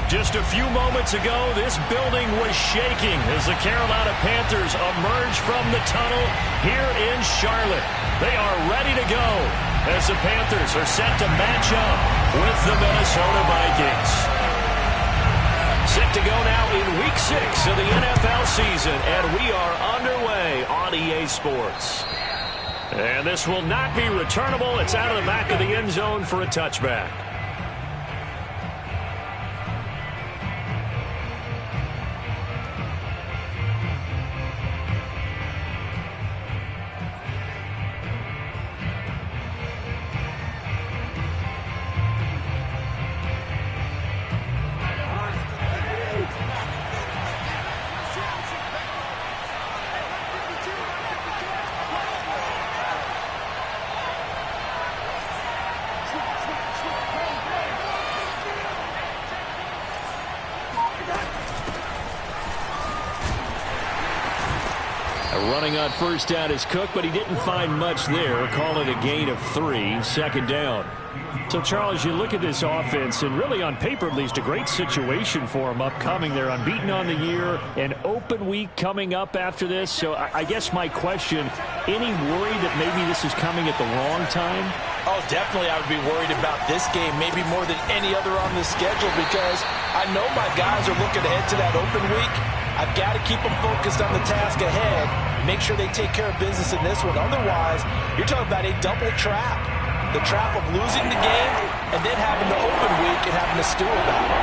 Just a few moments ago, this building was shaking as the Carolina Panthers emerge from the tunnel here in Charlotte. They are ready to go as the Panthers are set to match up with the Minnesota Vikings. Set to go now in Week 6 of the NFL season, and we are underway on EA Sports. And this will not be returnable. It's out of the back of the end zone for a touchback. Running on first down is Cook, but he didn't find much there. Call it a gain of 3, second down. So, Charles, you look at this offense, and really on paper at least a great situation for them upcoming. They're unbeaten on the year, an open week coming up after this. So I guess my question, any worry that maybe this is coming at the wrong time? Oh, definitely I would be worried about this game, maybe more than any other on the schedule, because I know my guys are looking ahead to that open week. I've got to keep them focused on the task ahead, make sure they take care of business in this one. Otherwise, you're talking about a double trap. The trap of losing the game and then having the open week and having to stew about it.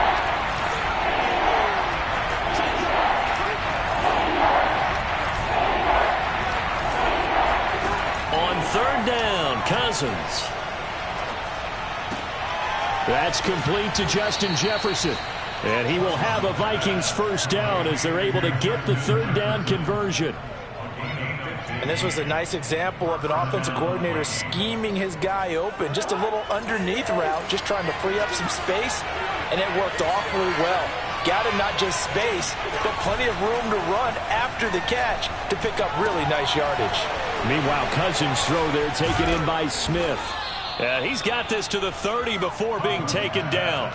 On third down, Cousins. That's complete to Justin Jefferson. And he will have a Vikings first down as they're able to get the third down conversion. And this was a nice example of an offensive coordinator scheming his guy open. Just a little underneath route, just trying to free up some space, and it worked awfully well. Got him not just space, but plenty of room to run after the catch to pick up really nice yardage. Meanwhile, Cousins' throw there taken in by Smith. He's got this to the 30 before being taken down.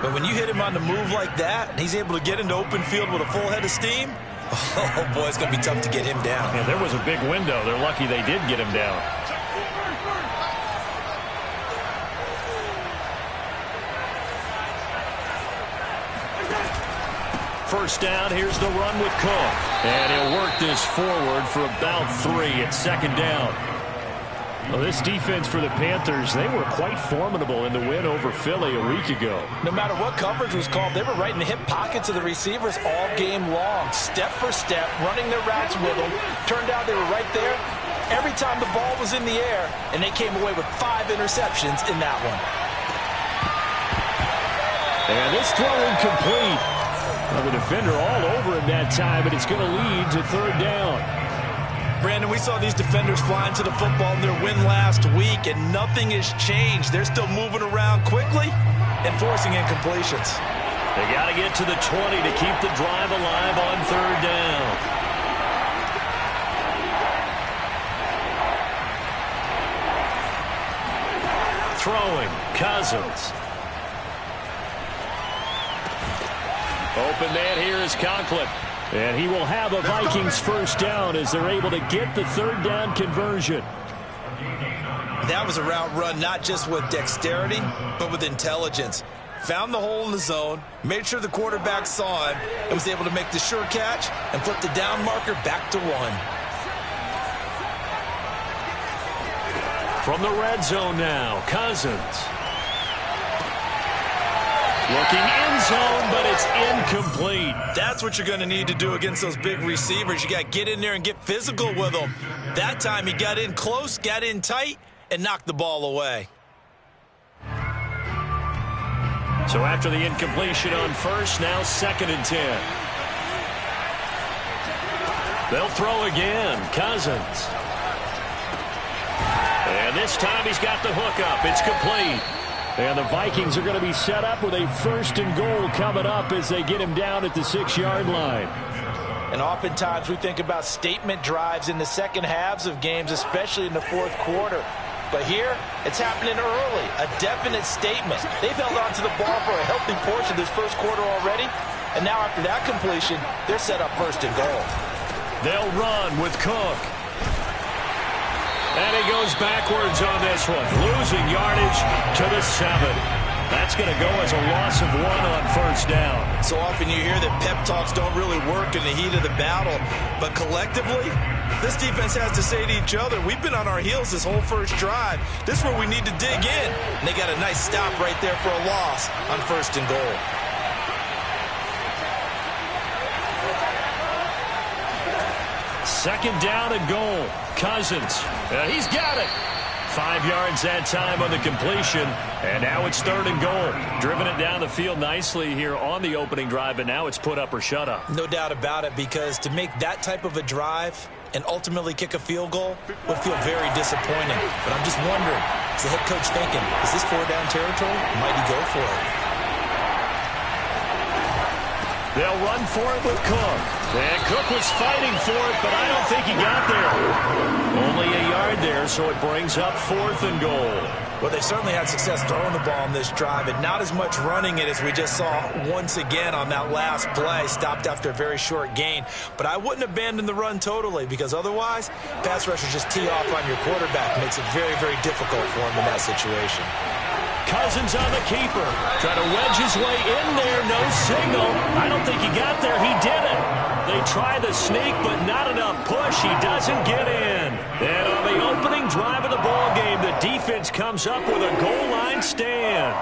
But when you hit him on the move like that, and he's able to get into open field with a full head of steam, oh boy, it's going to be tough to get him down. Yeah, there was a big window. They're lucky they did get him down. First down, here's the run with Cook. And he'll work this forward for about 3 at second down. Well, this defense for the Panthers, they were quite formidable in the win over Philly a week ago. No matter what coverage was called, they were right in the hip pockets of the receivers all game long. Step for step, running their routes with them. Turned out they were right there every time the ball was in the air, and they came away with 5 interceptions in that one. And this throw incomplete. Well, the defender all over him that time, but it's going to lead to third down. Brandon, we saw these defenders flying to the football in their win last week, and nothing has changed. They're still moving around quickly and forcing incompletions. They got to get to the 20 to keep the drive alive on third down. Throwing, Cousins. Open man here is Conklin. And he will have a Vikings first down as they're able to get the third down conversion. That was a route run not just with dexterity, but with intelligence. Found the hole in the zone, made sure the quarterback saw him, and was able to make the sure catch and flip the down marker back to 1. From the red zone now, Cousins. Looking in zone, but it's incomplete. That's what you're going to need to do against those big receivers. You got to get in there and get physical with them. That time he got in close, got in tight, and knocked the ball away. So after the incompletion on first, now 2nd and 10. They'll throw again. Cousins. And this time he's got the hook up. It's complete. And the Vikings are going to be set up with a 1st and goal coming up as they get him down at the 6-yard line. And oftentimes we think about statement drives in the second halves of games, especially in the fourth quarter. But here, it's happening early, a definite statement. They've held on to the ball for a healthy portion of this first quarter already, and now after that completion, they're set up first and goal. They'll run with Cook. And he goes backwards on this one, losing yardage to the 7. That's going to go as a loss of 1 on first down. So often you hear that pep talks don't really work in the heat of the battle, but collectively, this defense has to say to each other, we've been on our heels this whole first drive. This is where we need to dig in. And they got a nice stop right there for a loss on first and goal. Second down and goal. Cousins. He's got it. 5 yards that time on the completion. And now it's third and goal. Driven it down the field nicely here on the opening drive, but now it's put up or shut up. No doubt about it, because to make that type of a drive and ultimately kick a field goal would feel very disappointing. But I'm just wondering, is the head coach thinking, is this 4-down territory? Might he go for it? They'll run for it with Cook. And Cook was fighting for it, but I don't think he got there. Only a yard there, so it brings up fourth and goal. Well, they certainly had success throwing the ball on this drive, and not as much running it as we just saw once again on that last play, stopped after a very short gain. But I wouldn't abandon the run totally, because otherwise, pass rushers just tee off on your quarterback. Makes it very, very difficult for him in that situation. Cousins on the keeper. Trying to wedge his way in there. No signal. I don't think he got there. He didn't. They try the sneak, but not enough push. He doesn't get in. And on the opening drive of the ball game, the defense comes up with a goal line stand.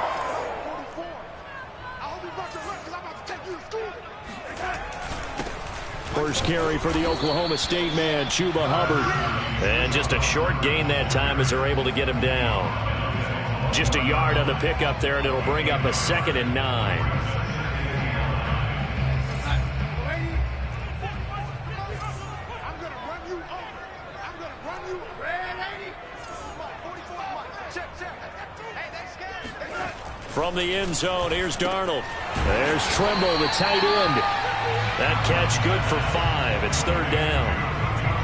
First carry for the Oklahoma State man, Chuba Hubbard. And just a short gain that time as they're able to get him down. Just a yard on the pickup there, and it'll bring up a 2nd and 9. From the end zone, here's Darnold. There's Trimble, the tight end. That catch good for 5. It's third down.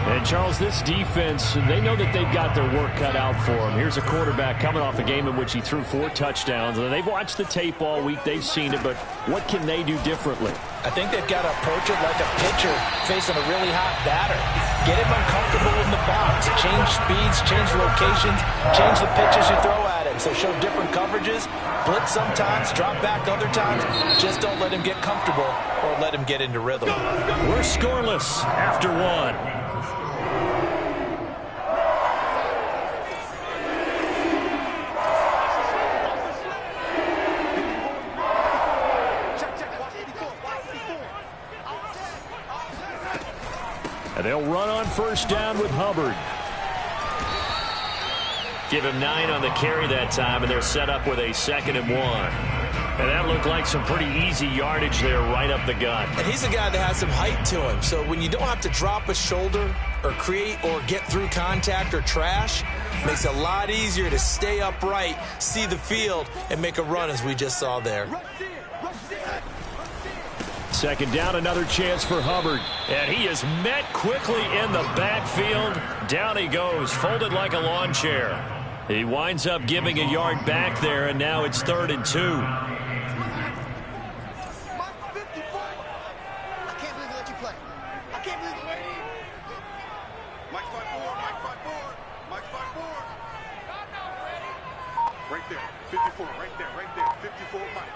And, Charles, this defense, they know that they've got their work cut out for them. Here's a quarterback coming off a game in which he threw 4 touchdowns. And they've watched the tape all week. They've seen it. But what can they do differently? I think they've got to approach it like a pitcher facing a really hot batter. Get him uncomfortable in the box. Change speeds, change locations, change the pitches you throw at him. So show different coverages. Blitz sometimes, drop back other times. Just don't let him get comfortable or let him get into rhythm. We're scoreless after 1. And they'll run on first down with Hubbard. Give him 9 on the carry that time, and they're set up with a 2nd and 1. And that looked like some pretty easy yardage there right up the gut. And he's a guy that has some height to him. So when you don't have to drop a shoulder or create or get through contact or trash, makes it a lot easier to stay upright, see the field, and make a run as we just saw there. Second down, another chance for Hubbard. And he is met quickly in the backfield. Down he goes, folded like a lawn chair. He winds up giving a yard back there, and now it's 3rd and 2. Right there, 54, right there, 54, Mike.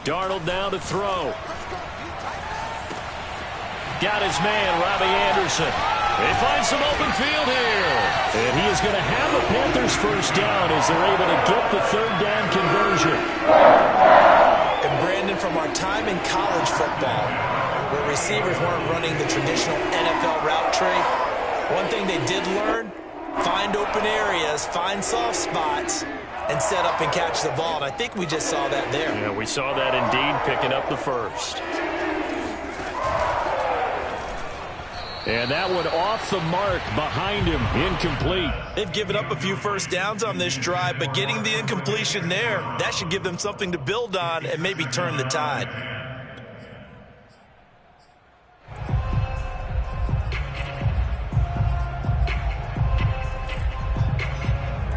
Darnold now to throw. Got his man, Robbie Anderson. They find some open field here. And he is going to have a Panthers first down as they're able to get the 3rd down conversion. And Brandon, from our time in college football, where receivers weren't running the traditional NFL route tree, one thing they did learn, find open areas, find soft spots, and set up and catch the ball. And I think we just saw that there. Yeah, we saw that indeed, picking up the first. And that one off the mark behind him, incomplete. They've given up a few first downs on this drive, but getting the incompletion there, that should give them something to build on and maybe turn the tide.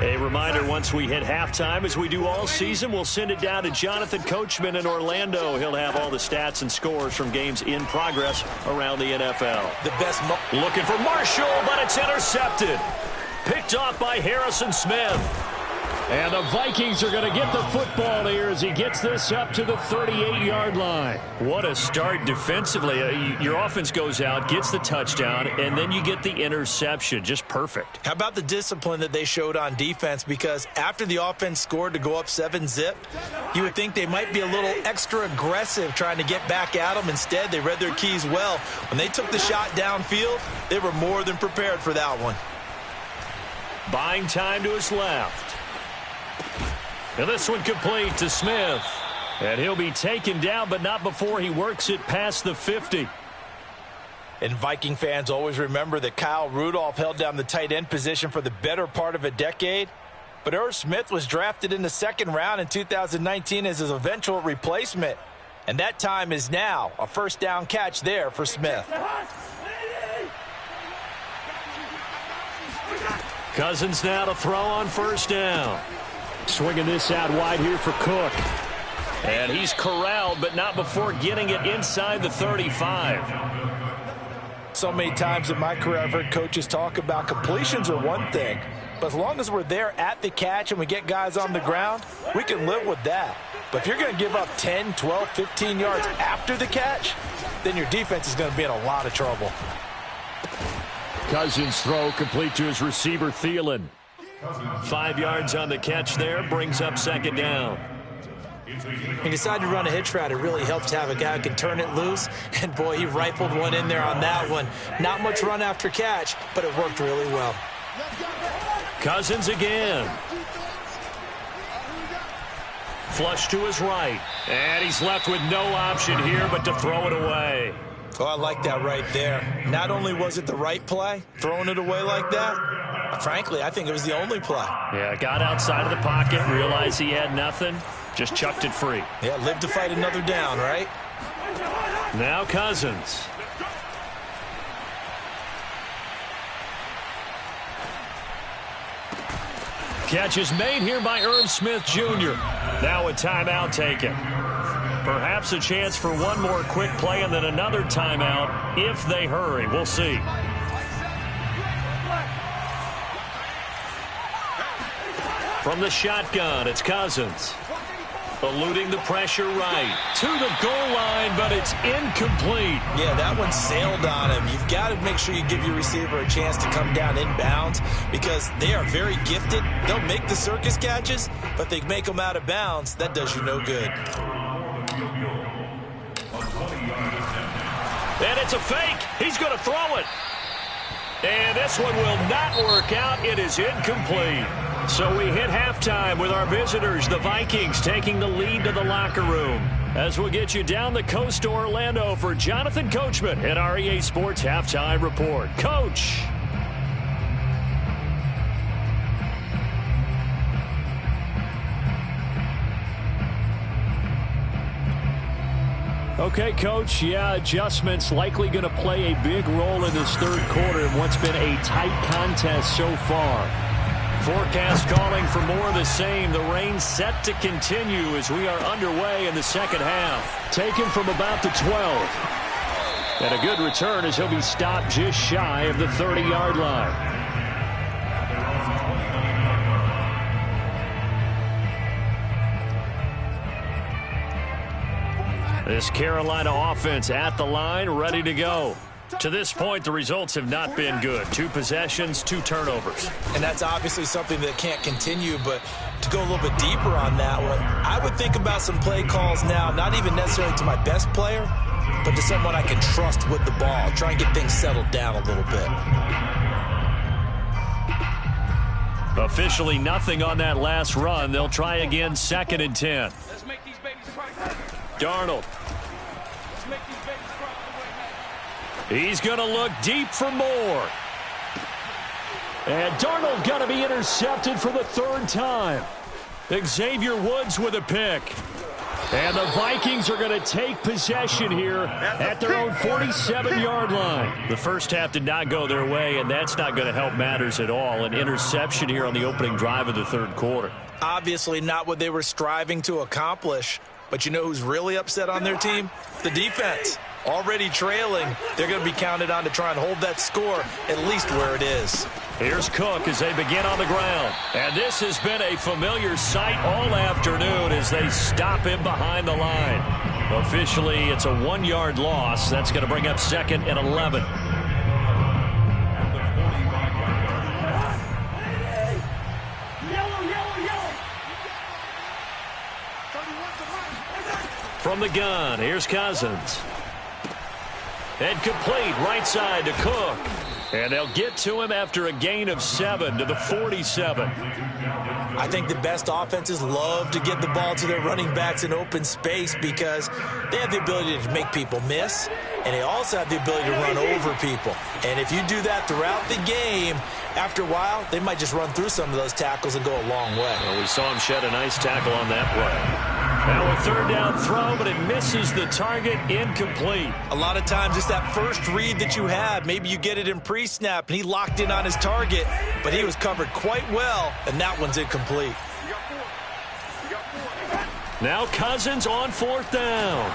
A reminder, once we hit halftime, as we do all season, we'll send it down to Jonathan Coachman in Orlando. He'll have all the stats and scores from games in progress around the NFL. The best looking for Marshall, but it's intercepted. Picked off by Harrison Smith. And the Vikings are going to get the football here as he gets this up to the 38-yard line. What a start defensively. Your offense goes out, gets the touchdown, and then you get the interception. Just perfect. How about the discipline that they showed on defense? Because after the offense scored to go up 7-zip, you would think they might be a little extra aggressive trying to get back at them. Instead, they read their keys well. When they took the shot downfield, they were more than prepared for that one. Buying time to his left. And this one complete to Smith. And he'll be taken down, but not before he works it past the 50. And Viking fans always remember that Kyle Rudolph held down the tight end position for the better part of a decade. But Irv Smith was drafted in the second round in 2019 as his eventual replacement. And that time is now. A first down catch there for Smith. Cousins now to throw on first down. Swinging this out wide here for Cook. And he's corralled, but not before getting it inside the 35. So many times in my career I've heard coaches talk about completions are one thing, but as long as we're there at the catch and we get guys on the ground, we can live with that. But if you're going to give up 10, 12, 15 yards after the catch, then your defense is going to be in a lot of trouble. Cousins throw complete to his receiver, Thielen. 5 yards on the catch there, brings up second down. He decided to run a hitch route. It really helps to have a guy who can turn it loose. And, boy, he rifled one in there on that one. Not much run after catch, but it worked really well. Cousins again. Flush to his right. And he's left with no option here but to throw it away. Oh, I like that right there. Not only was it the right play, throwing it away like that, frankly, I think it was the only play. Yeah, got outside of the pocket, realized he had nothing, just chucked it free. Yeah, live to fight another down, right? Now Cousins. Catch is made here by Irv Smith Jr. Now a timeout taken. Perhaps a chance for one more quick play and then another timeout if they hurry. We'll see. From the shotgun, it's Cousins. Eluding the pressure right. To the goal line, but it's incomplete. Yeah, that one sailed on him. You've got to make sure you give your receiver a chance to come down inbounds because they are very gifted. They'll make the circus catches, but if they make them out of bounds, that does you no good. And it's a fake. He's going to throw it. And this one will not work out. It is incomplete. So we hit halftime with our visitors, the Vikings, taking the lead to the locker room. As we'll get you down the coast to Orlando for Jonathan Coachman at our EA Sports Halftime Report. Coach. Okay, Coach, yeah, adjustments likely going to play a big role in this third quarter in what's been a tight contest so far. Forecast calling for more of the same. The rain set to continue as we are underway in the second half. Taken from about the 12. And a good return as he'll be stopped just shy of the 30-yard line. This Carolina offense at the line, ready to go. To this point, the results have not been good. 2 possessions, 2 turnovers. And that's obviously something that can't continue, but to go a little bit deeper on that one, I would think about some play calls now, not even necessarily to my best player, but to someone I can trust with the ball. Try and get things settled down a little bit. Officially nothing on that last run. They'll try again, 2nd and 10. Let's make these babies cry. Darnold. Let's make these babies cry. He's going to look deep for more. And Darnold going to be intercepted for the 3rd time. Xavier Woods with a pick. And the Vikings are going to take possession here at their own 47-yard line. The first half did not go their way, and that's not going to help matters at all. An interception here on the opening drive of the third quarter. Obviously not what they were striving to accomplish. But you know who's really upset on their team? The defense. Already trailing, they're going to be counted on to try and hold that score at least where it is. Here's Cook as they begin on the ground. And this has been a familiar sight all afternoon as they stop him behind the line. Officially, it's a 1-yard loss. That's going to bring up 2nd and 11. From the gun, here's Cousins. And complete, right side to Cook. And they'll get to him after a gain of 7 to the 47. I think the best offenses love to get the ball to their running backs in open space because they have the ability to make people miss, and they also have the ability to run over people. And if you do that throughout the game, after a while, they might just run through some of those tackles and go a long way. Well, we saw him shed a nice tackle on that play. Now a third down throw, but it misses the target, incomplete. A lot of times it's that first read that you have. Maybe you get it in pre-snap, and he locked in on his target, but he was covered quite well, and that one's incomplete. Now Cousins on 4th down.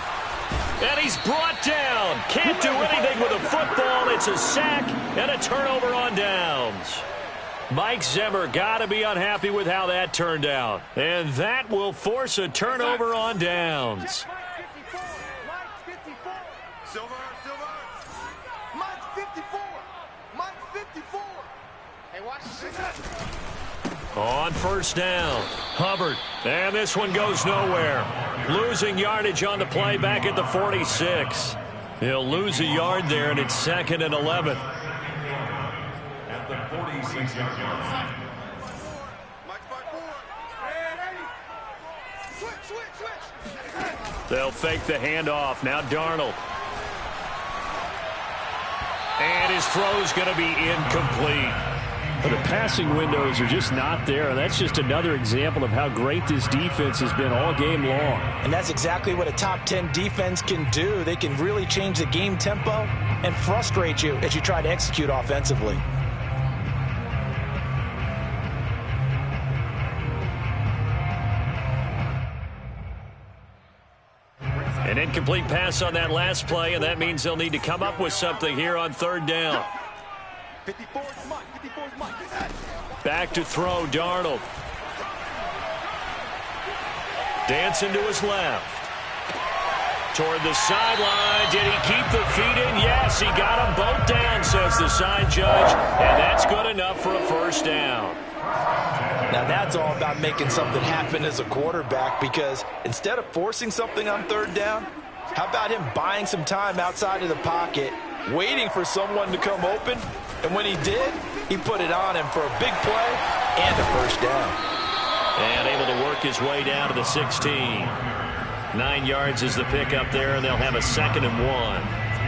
And he's brought down. Can't do anything with a football. It's a sack and a turnover on downs. Mike Zimmer got to be unhappy with how that turned out. And that will force a turnover on downs. On 1st down, Hubbard. And this one goes nowhere. Losing yardage on the play back at the 46. He'll lose a yard there, and it's 2nd and 11. At the 46-yard line. They'll fake the handoff. Now Darnold. And his throw's going to be incomplete. But the passing windows are just not there, and that's just another example of how great this defense has been all game long. And that's exactly what a top 10 defense can do. They can really change the game tempo and frustrate you as you try to execute offensively. An incomplete pass on that last play, and that means they'll need to come up with something here on 3rd down. Back to throw, Darnold. Dancing to his left. Toward the sideline. Did he keep the feet in? Yes, he got them both down, says the side judge. And that's good enough for a 1st down. Now that's all about making something happen as a quarterback, because instead of forcing something on 3rd down, how about him buying some time outside of the pocket, waiting for someone to come open, and when he did, he put it on him for a big play and a 1st down. And able to work his way down to the 16. 9 yards is the pickup there, and they'll have a 2nd and 1.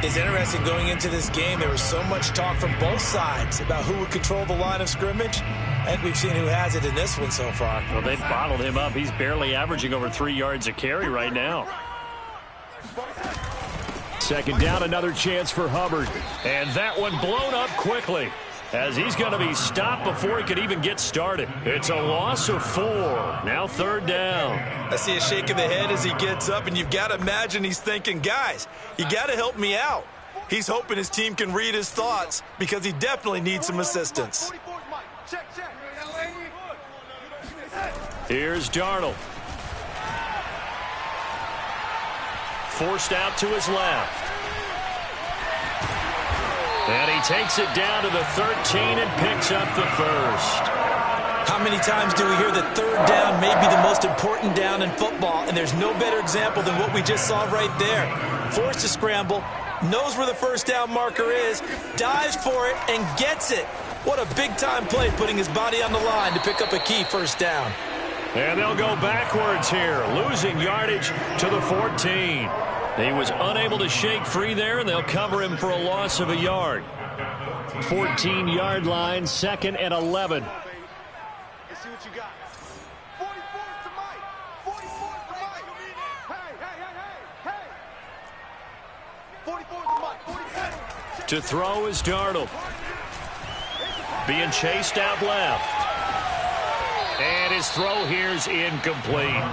It's interesting going into this game. There was so much talk from both sides about who would control the line of scrimmage. I think we've seen who has it in this one so far. Well, they've bottled him up. He's barely averaging over 3 yards a carry right now. 2nd down, another chance for Hubbard. And that one blown up quickly, as he's going to be stopped before he could even get started. It's a loss of 4. Now 3rd down. I see a shake of the head as he gets up, and you've got to imagine he's thinking, guys, you got to help me out. He's hoping his team can read his thoughts because he definitely needs some assistance. Here's Darnold. Forced out to his left. And he takes it down to the 13 and picks up the 1st. How many times do we hear that 3rd down may be the most important down in football, and there's no better example than what we just saw right there. Forced to scramble, knows where the 1st down marker is, dives for it, and gets it. What a big-time play, putting his body on the line to pick up a key 1st down. And they'll go backwards here, losing yardage to the 14. He was unable to shake free there, and they'll cover him for a loss of a yard. 14-yard line, 2nd and 11. Let's see what you got. 44 to Mike. 44 to Mike. To throw is Darnold. Being chased out left. And his throw here is incomplete.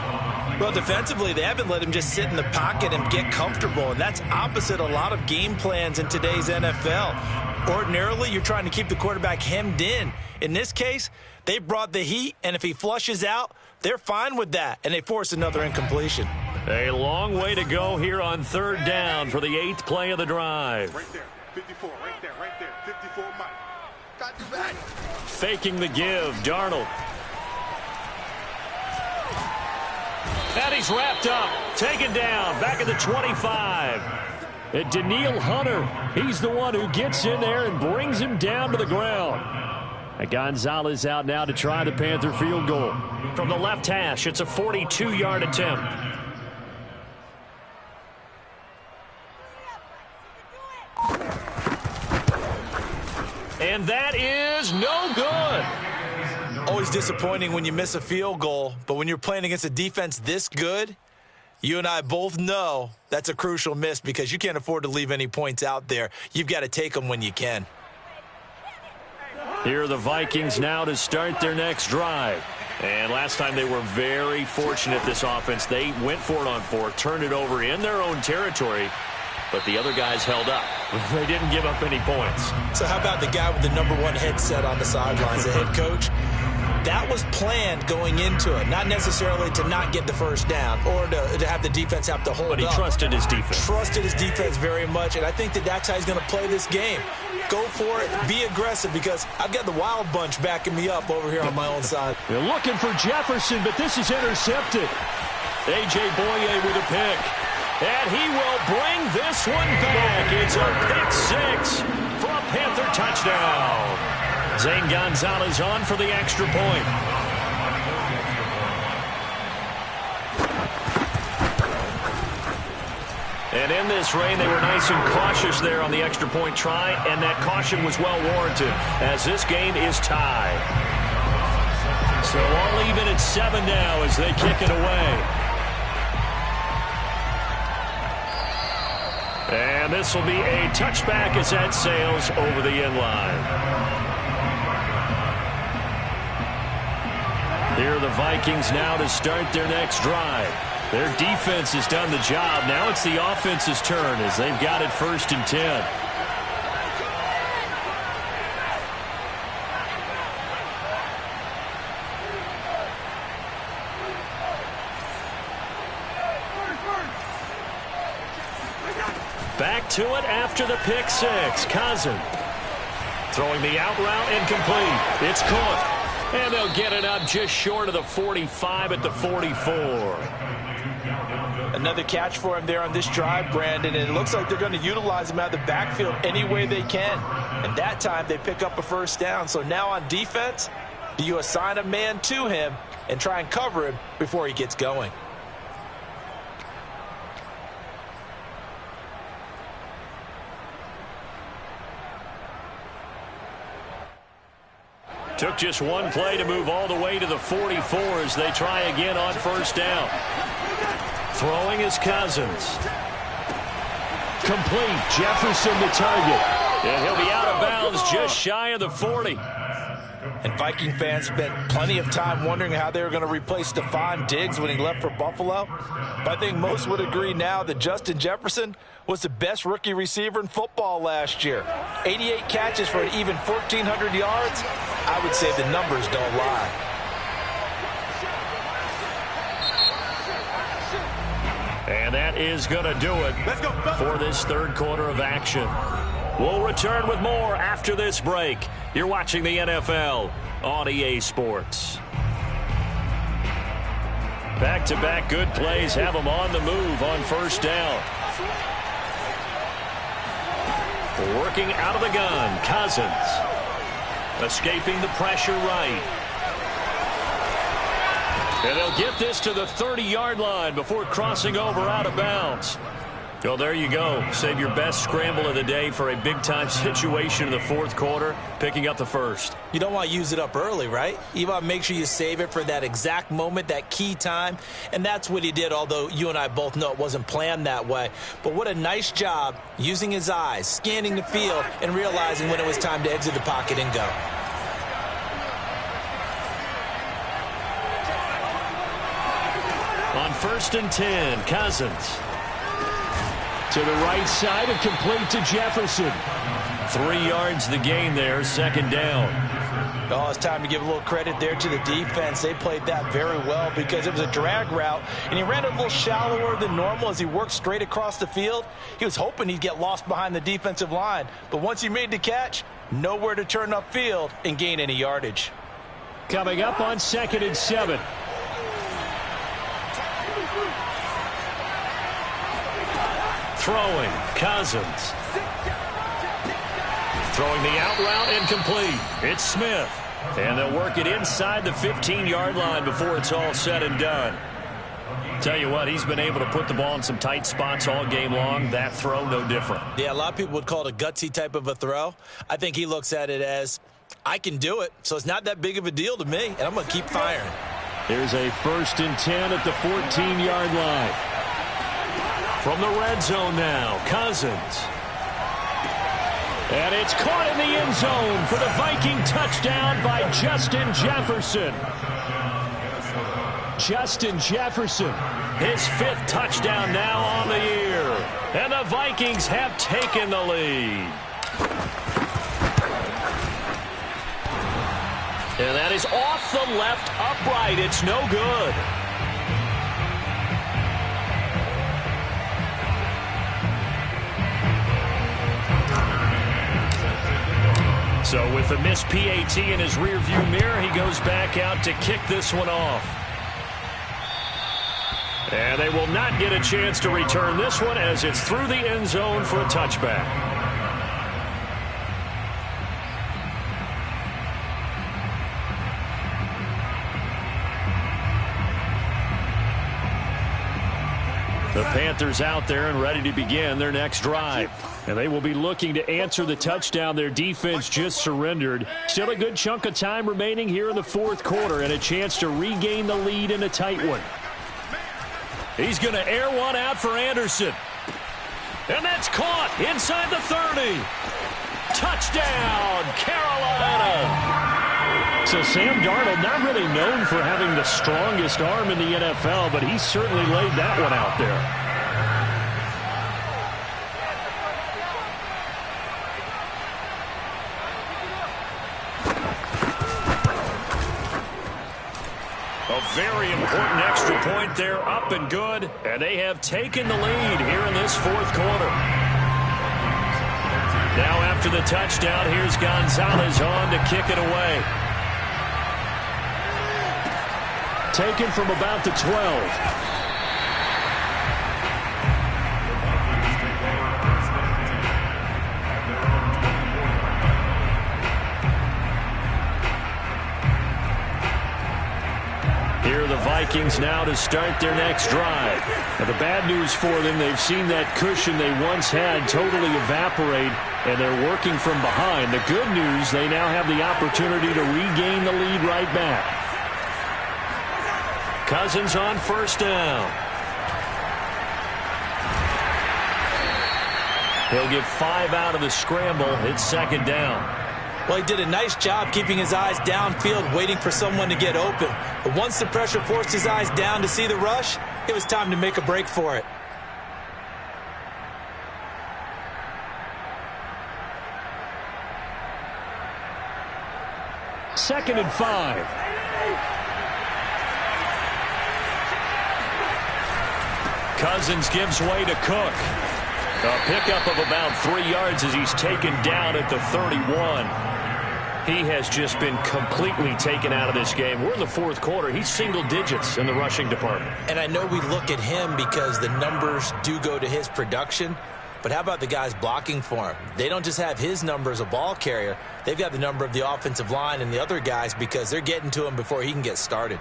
Well, defensively, they haven't let him just sit in the pocket and get comfortable, and that's opposite a lot of game plans in today's NFL. Ordinarily, you're trying to keep the quarterback hemmed in. In this case, they brought the heat, and if he flushes out, they're fine with that, and they force another incompletion. A long way to go here on third down for the 8th play of the drive. Right there, 54, right there, 54, Mike. Got you back. Faking the give, Darnold. And he's wrapped up, taken down, back at the 25. And Daniil Hunter, he's the one who gets in there and brings him down to the ground. And Gonzalez out now to try the Panther field goal. From the left hash, it's a 42-yard attempt. And that is no good. Always disappointing when you miss a field goal, but when you're playing against a defense this good, you and I both know that's a crucial miss because you can't afford to leave any points out there. You've got to take them when you can. Here are the Vikings now to start their next drive. And last time they were very fortunate, this offense. They went for it on 4, turned it over in their own territory, but the other guys held up. They didn't give up any points. So how about the guy with the #1 headset on the sidelines, the head coach? That was planned going into it, not necessarily to not get the first down or to have the defense have to hold up. But he trusted his defense. Trusted his defense very much, and I think that's how he's going to play this game. Go for it, be aggressive, because I've got the wild bunch backing me up over here on my own side. They're looking for Jefferson, but this is intercepted. A.J. Boye with a pick. And he will bring this one back. It's a pick 6 for a Panther touchdown. Zane Gonzalez on for the extra point. And in this rain, they were nice and cautious there on the extra point try, and that caution was well warranted as this game is tied. So all even at 7 now as they kick it away. And this will be a touchback as that sails over the end line. Here are the Vikings now to start their next drive. Their defense has done the job. Now it's the offense's turn as they've got it 1st and 10. Back to it after the pick 6. Cousin throwing the out route incomplete. It's caught. And they'll get it up just short of the 45 at the 44. Another catch for him there on this drive, Brandon, and it looks like they're going to utilize him out of the backfield any way they can. And that time they pick up a 1st down. So now on defense, do you assign a man to him and try and cover him before he gets going? Took just one play to move all the way to the 44 as they try again on 1st down. Throwing is Cousins. Complete. Jefferson the target. And he'll be out of bounds just shy of the 40. And Viking fans spent plenty of time wondering how they were going to replace Stephon Diggs when he left for Buffalo. But I think most would agree now that Justin Jefferson was the best rookie receiver in football last year. 88 catches for an even 1,400 yards. I would say the numbers don't lie. And that is going to do it for this 3rd quarter of action. We'll return with more after this break. You're watching the NFL on EA Sports. Back-to-back good plays have them on the move on 1st down. Working out of the gun, Cousins. Escaping the pressure right. And they'll get this to the 30-yard line before crossing over out of bounds. Well, there you go. Save your best scramble of the day for a big-time situation in the fourth quarter, picking up the first. You don't want to use it up early, right? You want to make sure you save it for that exact moment, that key time. And that's what he did, although you and I both know it wasn't planned that way. But what a nice job using his eyes, scanning the field, and realizing when it was time to exit the pocket and go. On 1st and 10, Cousins. To the right side and complete to Jefferson. 3 yards the gain there, second down. Oh, it's time to give a little credit there to the defense. They played that very well because it was a drag route, and he ran a little shallower than normal as he worked straight across the field. He was hoping he'd get lost behind the defensive line, but once he made the catch, nowhere to turn upfield and gain any yardage. Coming up on 2nd and 7. Throwing, Cousins. Throwing the out route, incomplete. It's Smith. And they'll work it inside the 15-yard line before it's all said and done. Tell you what, he's been able to put the ball in some tight spots all game long. That throw, no different. Yeah, a lot of people would call it a gutsy type of a throw. I think he looks at it as, I can do it, so it's not that big of a deal to me, and I'm going to keep firing. Here's a 1st and 10 at the 14-yard line. From the red zone now, Cousins. And it's caught in the end zone for the Viking touchdown by Justin Jefferson. Justin Jefferson. His 5th touchdown now on the year. And the Vikings have taken the lead. And that is off the left upright. It's no good. So with the missed PAT in his rearview mirror, he goes back out to kick this one off. And they will not get a chance to return this one as it's through the end zone for a touchback. The Panthers out there and ready to begin their next drive. And they will be looking to answer the touchdown their defense just surrendered. Still a good chunk of time remaining here in the fourth quarter and a chance to regain the lead in a tight one. He's going to air one out for Anderson. And that's caught inside the 30. Touchdown, Carolina. So Sam Darnold, not really known for having the strongest arm in the NFL, but he certainly laid that one out there. A very important extra point there, up and good, and they have taken the lead here in this fourth quarter. Now after the touchdown, here's Gonzalez on to kick it away. Taken from about the 12. Here are the Vikings now to start their next drive. Now the bad news for them, they've seen that cushion they once had totally evaporate, and they're working from behind. The good news, they now have the opportunity to regain the lead right back. Cousins on first down. He'll get 5 out of the scramble. It's second down. Well, he did a nice job keeping his eyes downfield, waiting for someone to get open. But once the pressure forced his eyes down to see the rush, it was time to make a break for it. Second and 5. Cousins gives way to Cook. A pickup of about 3 yards as he's taken down at the 31. He has just been completely taken out of this game. We're in the fourth quarter. He's single digits in the rushing department. And I know we look at him because the numbers do go to his production. But how about the guys blocking for him? They don't just have his number as a ball carrier. They've got the number of the offensive line and the other guys because they're getting to him before he can get started.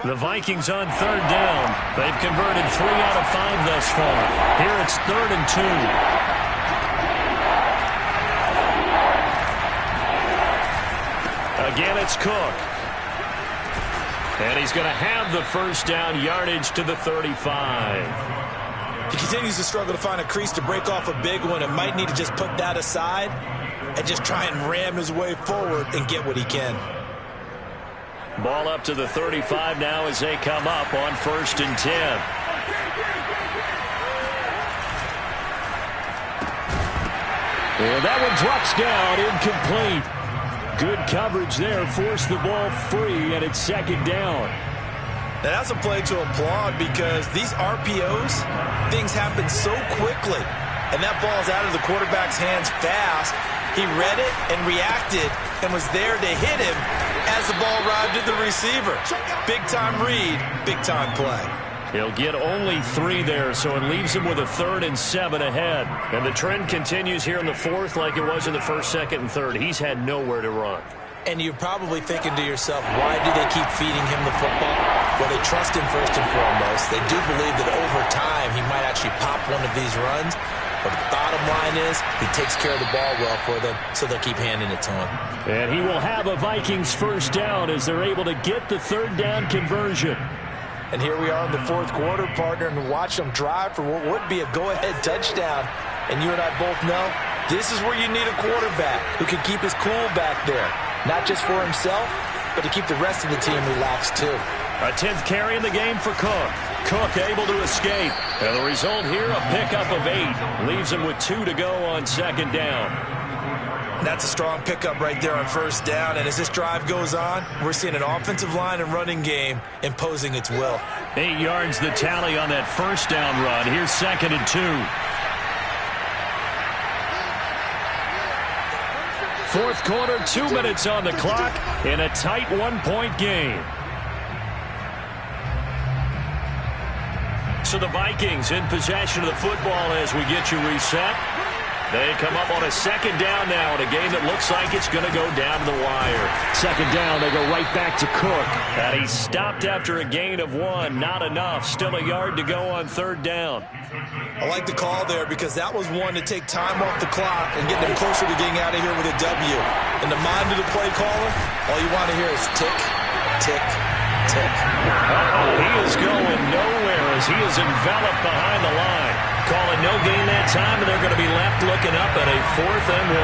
The Vikings on third down. They've converted 3 out of 5 thus far. Here it's 3rd and 2. Again, it's Cook. And he's going to have the first down, yardage to the 35. He continues to struggle to find a crease to break off a big one and might need to just put that aside and just try and ram his way forward and get what he can. Ball up to the 35 now as they come up on 1st and 10. And that one drops down, incomplete. Good coverage there, forced the ball free, and it's 2nd down. Now that's a play to applaud because these RPOs, things happen so quickly. And that ball's out of the quarterback's hands fast. He read it and reacted and was there to hit him as the ball arrived at the receiver. Big-time read, big-time play. He'll get only 3 there, so it leaves him with a 3rd and 7 ahead. And the trend continues here in the 4th like it was in the 1st, 2nd, and 3rd. He's had nowhere to run. And you're probably thinking to yourself, why do they keep feeding him the football? Well, they trust him first and foremost. They do believe that over time he might actually pop one of these runs. But the bottom line is he takes care of the ball well for them, so they'll keep handing it to him. And he will have a Vikings first down as they're able to get the 3rd down conversion. And here we are in the 4th quarter, partner, and watch them drive for what would be a go-ahead touchdown. And you and I both know this is where you need a quarterback who can keep his cool back there. Not just for himself, but to keep the rest of the team relaxed too. A 10th carry in the game for Cook. Cook able to escape. And the result here, a pickup of 8. Leaves him with 2 to go on 2nd down. That's a strong pickup right there on 1st down. And as this drive goes on, we're seeing an offensive line and running game imposing its will. 8 yards the tally on that 1st down run. Here's 2nd and 2. 4th quarter, 2 minutes on the clock in a tight 1-point game. So the Vikings in possession of the football as we get you reset. They come up on a 2nd down now in a game that looks like it's going to go down to the wire. 2nd down, they go right back to Cook. And he stopped after a gain of 1. Not enough. Still a yard to go on 3rd down. I like the call there because that was one to take time off the clock and get them closer to getting out of here with a W. In the mind of the play caller, all you want to hear is tick, tick, tick. He is going nowhere as he is enveloped behind the line. Calling no gain that time, and they're going to be left looking up at a 4th and 1.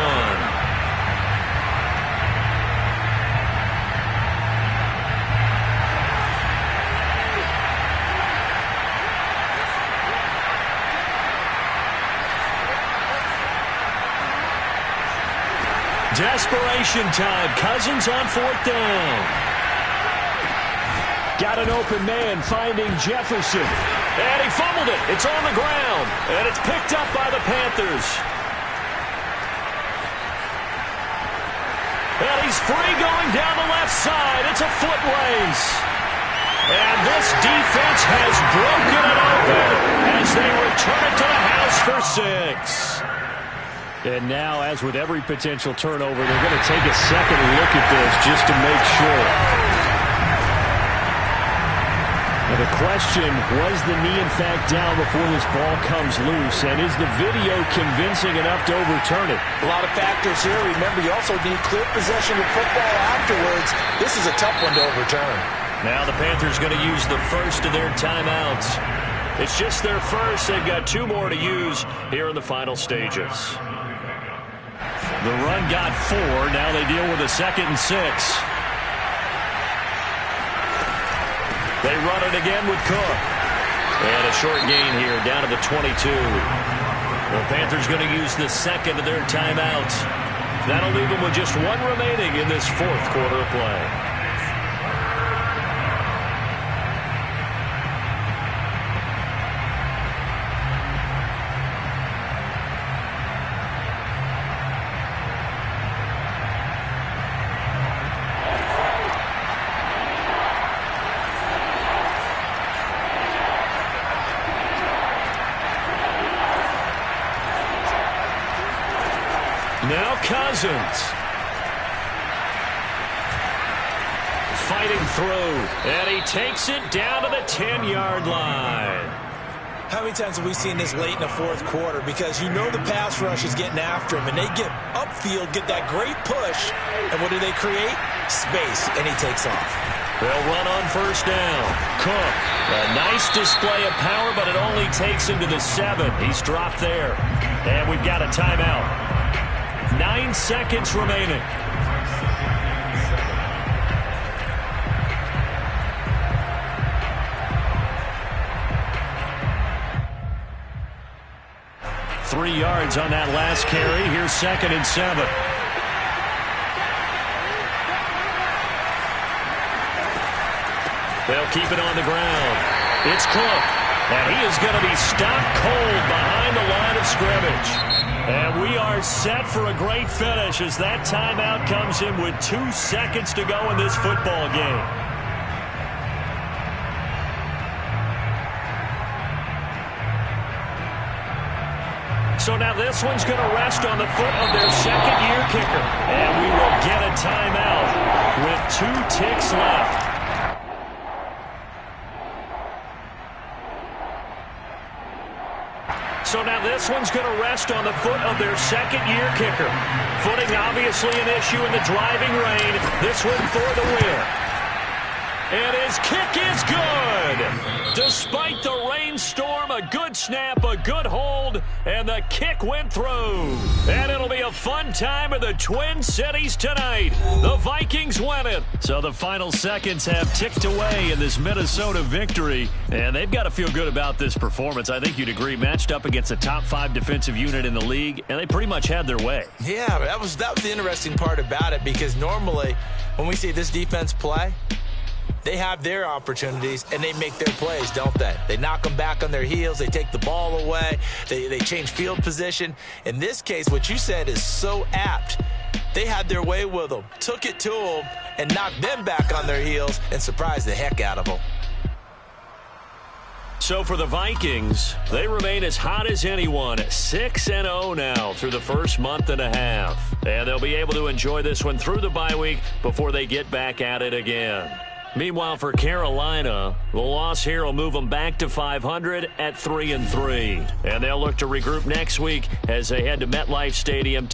Desperation time. Cousins on 4th down. Got an open man finding Jefferson. And he fumbled it. It's on the ground. And it's picked up by the Panthers. And he's free going down the left side. It's a foot race. And this defense has broken it open as they return it to the house for 6. And now, as with every potential turnover, they're going to take a second look at this just to make sure. Now the question, was the knee in fact down before this ball comes loose? And is the video convincing enough to overturn it? A lot of factors here. Remember, you also need clear possession of football afterwards. This is a tough one to overturn. Now the Panthers going to use the first of their timeouts. It's just their first. They've got 2 more to use here in the final stages. The run got 4. Now they deal with a 2nd and 6. They run it again with Cook. And a short gain here down to the 22. The Panthers going to use the second of their timeouts. That'll leave them with just 1 remaining in this 4th quarter of play. Now Cousins. fighting through. And he takes it down to the 10-yard line. How many times have we seen this late in the fourth quarter? Because you know the pass rush is getting after him, and they get upfield, get that great push, and what do they create? Space, and he takes off. They'll run on first down. Cook, a nice display of power, but it only takes him to the 7. He's dropped there. And we've got a timeout. 9 seconds remaining. Three yards on that last carry. Here's 2nd and 7. They'll keep it on the ground. It's Cook, and he is going to be stopped cold behind the line of scrimmage. And we are set for a great finish as that timeout comes in with 2 seconds to go in this football game. So now this one's going to rest on the foot of their second-year kicker. And we will get a timeout with 2 ticks left. So now this one's going to rest on the foot of their second-year kicker. Footing obviously an issue in the driving rain. This one for the win. And his kick is good. Despite the rainstorm, a good snap, a good hold, and the kick went through. And it'll be a fun time in the Twin Cities tonight. The Vikings win it. So the final seconds have ticked away in this Minnesota victory, and they've got to feel good about this performance. I think you'd agree, matched up against a top 5 defensive unit in the league, and they pretty much had their way. Yeah, that was the interesting part about it, because normally when we see this defense play, they have their opportunities, and they make their plays, don't they? They knock them back on their heels. They take the ball away. They change field position. In this case, what you said is so apt. They had their way with them, took it to them, and knocked them back on their heels and surprised the heck out of them. So for the Vikings, they remain as hot as anyone, 6-0 now through the first month and a half. And they'll be able to enjoy this one through the bye week before they get back at it again. Meanwhile, for Carolina, the loss here will move them back to 500 at 3-3. And they'll look to regroup next week as they head to MetLife Stadium.